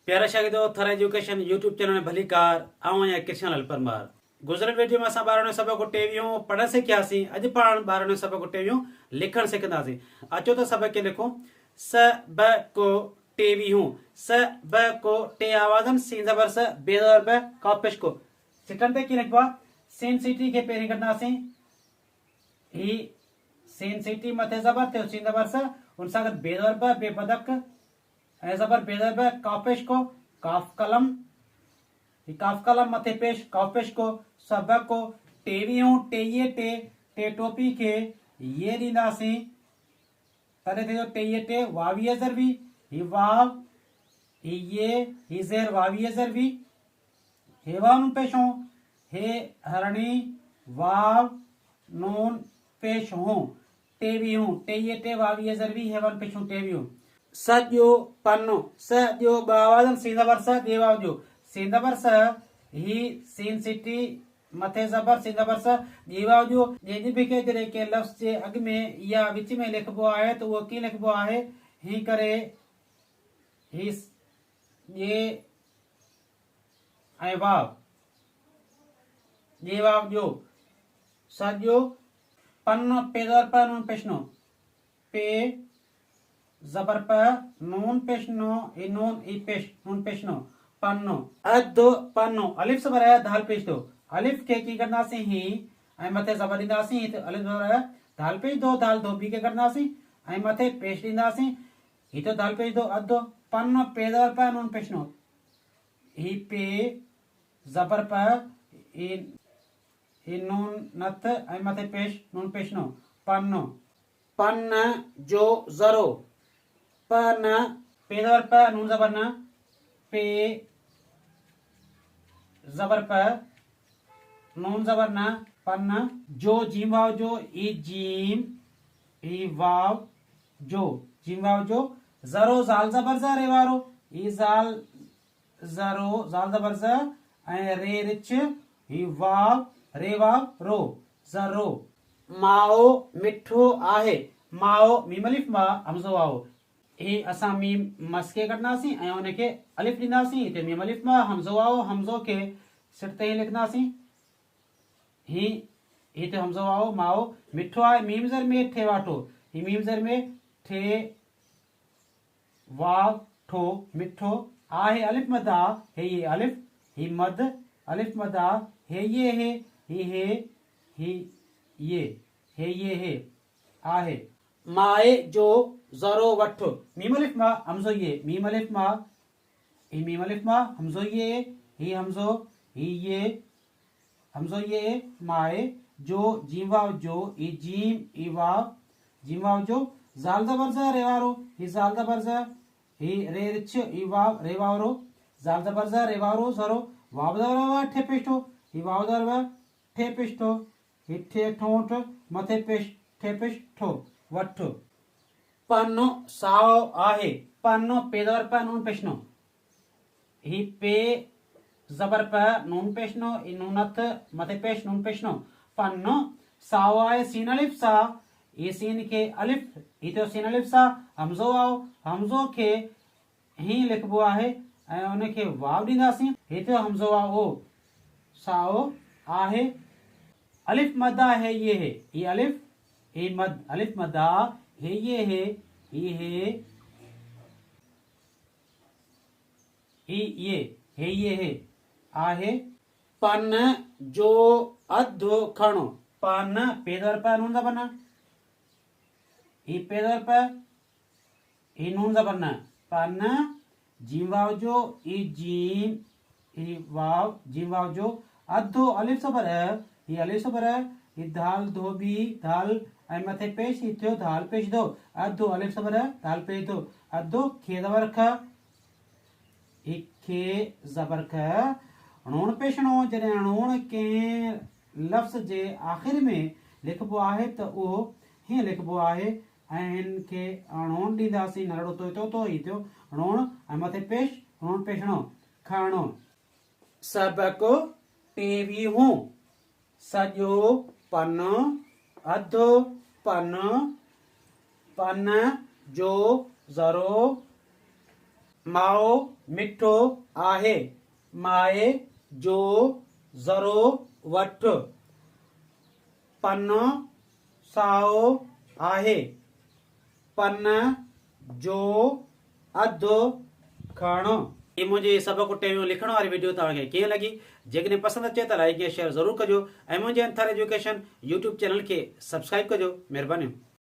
प्यारा शागिर्दो थर education YouTube channel में भली कार आऊं या कृष्ण लाल परमार। गुजरल वीडियो में असां ॿारनि जो सबक टेवियूं पढ़ण सिखियासीं। अॼु पाण ॿारनि जो सबक टेवियूं लिखण सिखंदासीं। अचो त सबक खे लिखूं। स ब को टेवियूं। स ब को टे आवाज़न सीन ज़बर स बे ज़बर ब कॉपिश को सिटन पे की लिखबा। सीन सिटी के पहिरीं कंदासीं। ही सीन सिटी मथे ज़बर ते सीन ज़बर स उन सां गॾु बे ज़बर ब बे बदक ऐं ज़बर बेदर ब काफिश को काफ कलम काफ कलम मथे पेश काफिश को सबक को टेवियूं टेये टे टे टोपी के ये ॾींदासीं। तॾहिं थियो टेये टे वावीह ज़रबी ही वाव ही ये ही ज़ेर वावीह ज़रबी हे वाव नून पेश हो हे हरणी वाव नून पेश हो टेवियूं टेये टे वावीह ज़रबी हे वन पेश हो टेवियूं। सॼो पन्नो सॼो ॿ आवाज़न सीन ज़बर स ॾे वाव जो सीन ज़बर स ही सीन सिटी मथे ज़बर सीन ज़बर स ॾे वाव जो जंहिंजी बि जॾहिं के लफ़्ज़ जे अॻु में या विच में लिखबो आहे त उहो कीअं लिखबो आहे। ही करे ही ॾे ऐं वाव ॾे वाव जो सॼो पन्नो पे ज़बर प नून पेशनो पे ज़बर प नून पेशनो ई नून ई पेश नून पेशनो पन्नो अधो पन्नो अलिफ ज़बर है दाल पेश दो अलिफ के की करनासीं ही ऐं मथे ज़बर ॾींदासीं त अलिफ ज़बर है दाल पेश दो दाल दो बी के करनासीं ऐं मथे पेश ॾींदासीं ही तो दाल पेश दो अधो पन्नो पे ज़बर प नून पेशनो ही पे ज़बर प ई नून नथ ऐं मथे पेश नून पेशनो पन्नो पन्न जो ज़रो पन पे ज़बर प नून ज़बर न पे ज़बर प नून ज़बर न पन्न जो जीम वाव जो ई जीम ई वाव जो जीम वाव जो ज़रो ज़ाल ज़बर ज़ रे वारो ई ज़ाल ज़रो ज़ाल ज़बर ज़ ऐं रे रिच ही वाव रे वाव रो ज़रो। माओ मिठो आहे माओ मीम अलिफ मा हमज़ो वाओ ही असां मीम मस्के करनासीं ऐं उनखे अलिफ ॾींदासीं। हिते मीम अलिफ मां हमज़ो आओ हमज़ो के सिट ते ही लिखंदासीं। ही हिते हमज़ो आओ माओ मिठो आहे मीम ज़र में ठे वाठो ही मीम ज़र में ठे वाव ठो मिठो आहे अलिफ मद आ हे ये अलिफ ही मद अलिफ मद आ हे ये हे ही ये हे आहे माए जो ज़रो वठ मीम अलिफ मा हमज़ो ये मीम अलिफ मा ही मीम अलिफ मा हमज़ो ये ही हमज़ो ही ये हमज़ो ये माए जो जीम वाव जो ई जीम ई वाव जीम वाव जो ज़ाल ज़बर ज़ रे वारो ही ज़ाल ज़बर ज़ ही रे रिच ई वाव रे वाव रो ज़ाल ज़बर ज़ रे वाव रो ज़रो वाव ज़बर वा ठे पेशो ही वाव ज़बर ठे पेशो ही ठे ठोंठ मथे पेश ठे पेश ठो वठ पन्नो साओ आहे पन्नो पे ज़बर प नून पेशनो ही पे ज़बर प नून पेशनो ई नूनथ मथे पेश नून पेशनो पन्नो साओ आहे सीन अलिफ सा ये सीन के अलिफ ही तो सीन अलिफ सा हमज़ो आओ हमज़ो के ही लिखबो आहे ऐं उनखे वाव ॾींदासीं। ही तो हमज़ो आओ साओ आहे अलिफ मद आहे ये है ही अलिफ ही मद अलिफ मद आ हे ये है ही है आहे पन जो अधो खणो पन पे ज़बर प नून ज़बर न ही पे ज़बर प ही नून ज़बर न पन जीम वाव जो ई जीम ही वाव जीम वाव जो अधो अलिफ ज़बर है ही अलिफ ज़बर है ही दाल धोबी दाल ऐं मथे पेश ही थियो दाल पेश दो अधो अलिफ ज़बर है दाल पेश दो अधो खे ज़बर ख ही खे ज़बर ख णून पेशणो जॾहिं णून के लफ़्ज़ जे आख़िर में लिखबो आहे त उहो हीअं लिखबो आहे ऐं हिन खे णून ॾींदासीं नरड़ो तो ही थियो णून ऐं मथे पेश णून पेशणो खणो सबको टेवियूं सॼो पन्नो अधो पन्नो पन जो ज़रो माओ मिठो आहे, माए जो ज़रो वठ, पन्नो साओ आहे, पन जो अधु खणो। ये मुझे सबक टेवियों लिखण वाली वीडियो तव्हांखे कीअं लगी? जेकॾहिं पसंदि अचे त लाइक या शेयर ज़रूर कजो ऐं मुंहिंजे अंथर एजुकेशन यूट्यूब चैनल खे सब्सक्राइब कजो। महिरबानी।